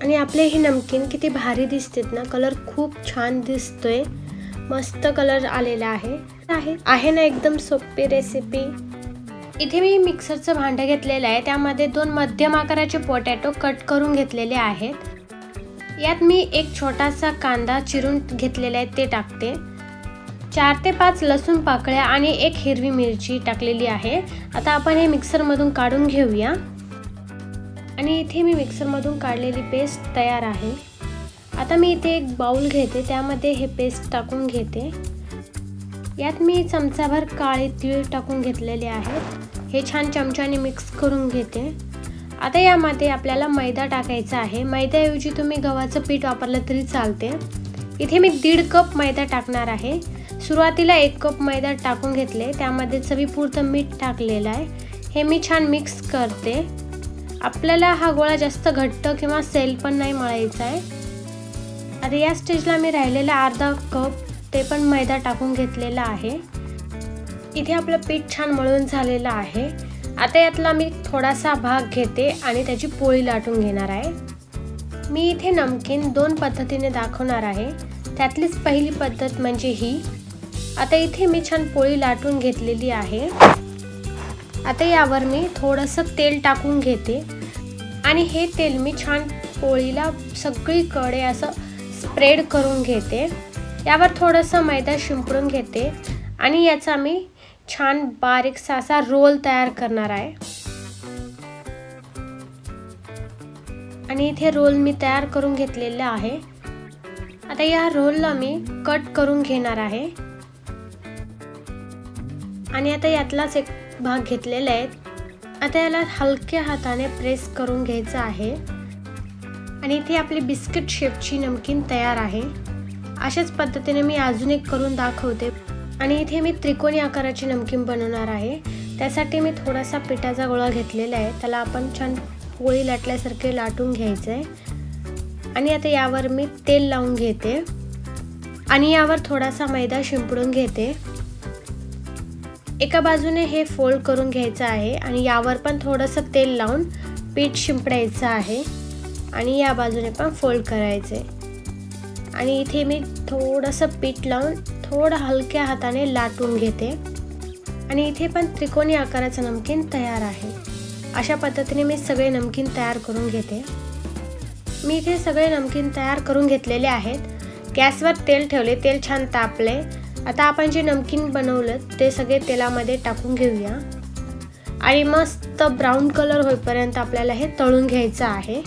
आणि आपले हे नमकीन किती भारी दिसतात ना, कलर खूप छान दिसतोय, मस्त कलर आलेला आहे ना एकदम सोपी रेसिपी। इथे मी मिक्सरचं भांडं घेतलेलं आहे, त्यामध्ये 2 मध्यम आकाराचे पोटॅटो कट करून घेतलेले आहेत। यात मी एक छोटासा कांदा चिरून घेतलेला आहे ते टाकते, 4 ते 5 लसूण पाकळ्या आणि 1 हिरवी मिरची टाकलेली आहे। आता आपण हे मिक्सरमधून काढून घेऊया। आणि इथे मी मिक्सरमधून काढलेली पेस्ट तयार आहे। आता मी इथे एक बाउल घेते, त्यामध्ये हे पेस्ट टाकून घेते। यात मी चमचाभर काळे तीळ टाकून घेतलेले आहेत, हे छान चमच्याने मिक्स करून घेते। आता यामध्ये आपल्याला मैदा टाकायचा आहे, मैद्याऐवजी तुम्ही गव्हाचं पीठ वापरलं तरी चालते। इथे मी 1.5 कप मैदा टाकणार आहे। सुरुवातीला 1 कप मैदा टाकून घेतले, त्यामध्ये चवीपुरतं मीठ टाकलेलं आहे, हे मी छान मिक्स करते। आपल्याला हा गोळा जास्त घट्ट किंवा सैल पण नाही मळायचा आहे। आता या स्टेजला मी राहिलेला अर्धा कप ते पण मैदा टाकून घेतलेला आहे। इथे आपलं पीठ छान मळून झालेलं आहे। आता यातला मी थोडासा भाग घेते आणि त्याची पोळी लाटून घेणार आहे। मी इथे नमकीन 2 पद्धतीने दाखवणार आहे, त्यातलीच पहिली पद्धत म्हणजे ही। आता इथे मी छान पोळी लाटून घेतलेली आहे। आता यावर मी थोडंसं तेल टाकून घेते आणि हे तेल मी छान पोळीला सगळीकडे असं स्प्रेड करून घेते। यावर थोडंसं मैदा शिंपडून घेते आणि याचा मी छान बारीकसा असा रोल तयार करणार आहे। आणि इथे रोल मी तयार करून घेतलेला आहे। आता या रोलला मी कट करून घेणार आहे आणि आता यातलाच एक भाग घेतलेला आहे। आता याला हलक्या हाताने प्रेस करून घ्यायचं आहे आणि इथे आपली बिस्किट शेपची नमकीन तयार आहे। अशाच पद्धतीने मी अजून एक करून दाखवते। आणि इथे मी त्रिकोणी आकाराची नमकीन बनवणार आहे, त्यासाठी मी थोडासा पिठाचा गोळा घेतलेला आहे, त्याला आपण छान पोळी लाटल्यासारखे लाटून घ्यायचं आहे। आणि आता यावर मी तेल लावून घेते आणि यावर थोडासा मैदा शिंपडून घेते। एका बाजूने हे फोल्ड करून घ्यायचं आहे आणि यावर पण थोडंसं तेल लावून पीठ शिंपडायचं आहे आणि या बाजूने पण फोल्ड करायचे। आणि इथे मी थोडंसं पीठ लावून थोडं हलक्या हाताने लाटून घेते आणि इथे पण त्रिकोणी आकाराचं नमकीन तयार आहे। अशा पद्धतीने मी सगळे नमकीन तयार करून घेते। मी इथे सगळे नमकीन तयार करून घेतलेले आहेत। गॅसवर तेल ठेवले, तेल छान तापले। आता आपण जे नमकीन बनवलं ते सगळे तेलामध्ये टाकून घेऊया आणि मस्त ब्राऊन कलर होईपर्यंत आपल्याला हे तळून घ्यायचं आहे।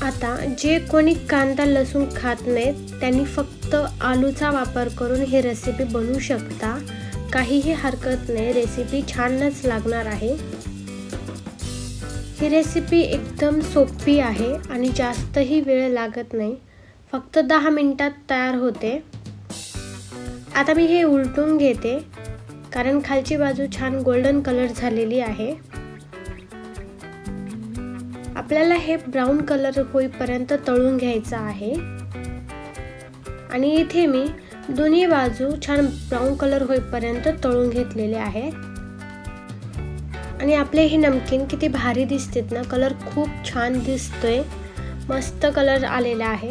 आता जे कोणी कांदा लसूण खात नाहीत त्यांनी फक्त आलूचा वापर करून ही रेसिपी बनवू शकता, काहीही हरकत नाही, रेसिपी छानच लागणार आहे। ही रेसिपी एकदम सोपी आहे आणि जास्तही वेळ लागत नाही, फक्त 10 मिनिटात तयार होते। आता मी हे उलटून घेते, कारण खालची बाजू छान गोल्डन कलर झालेली आहे। आपल्याला हे ब्राऊन कलर होईपर्यंत तळून घ्यायचं आहे। आणि इथे मी दोन्ही बाजू छान ब्राऊन कलर होईपर्यंत तळून घेतलेले आहे। आणि आपले हे नमकीन किती भारी दिसतात ना, कलर खूप छान दिसतोय, मस्त कलर आलेला आहे।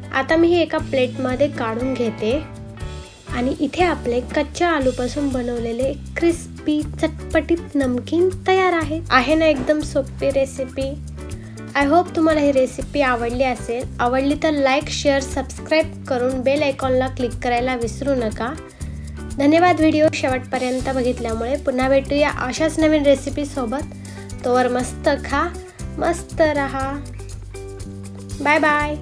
आता मी हे एका प्लेटमध्ये काढून घेते आणि इथे आपले कच्च्या आलूपासून बनवलेले क्रिस्पी चटपटीत नमकीन तयार आहे ना एकदम सोपी रेसिपी। आय होप तुम्हाला ही रेसिपी आवडली असेल। आवडली तर लाईक, शेअर, सबस्क्राईब करून बेल आयकॉनला क्लिक करायला विसरू नका। धन्यवाद व्हिडिओ शेवटपर्यंत बघितल्यामुळे। पुन्हा भेटूया अशाच नवीन रेसिपी सोबत। तोवर मस्त खा, मस्त रहा, बाय बाय।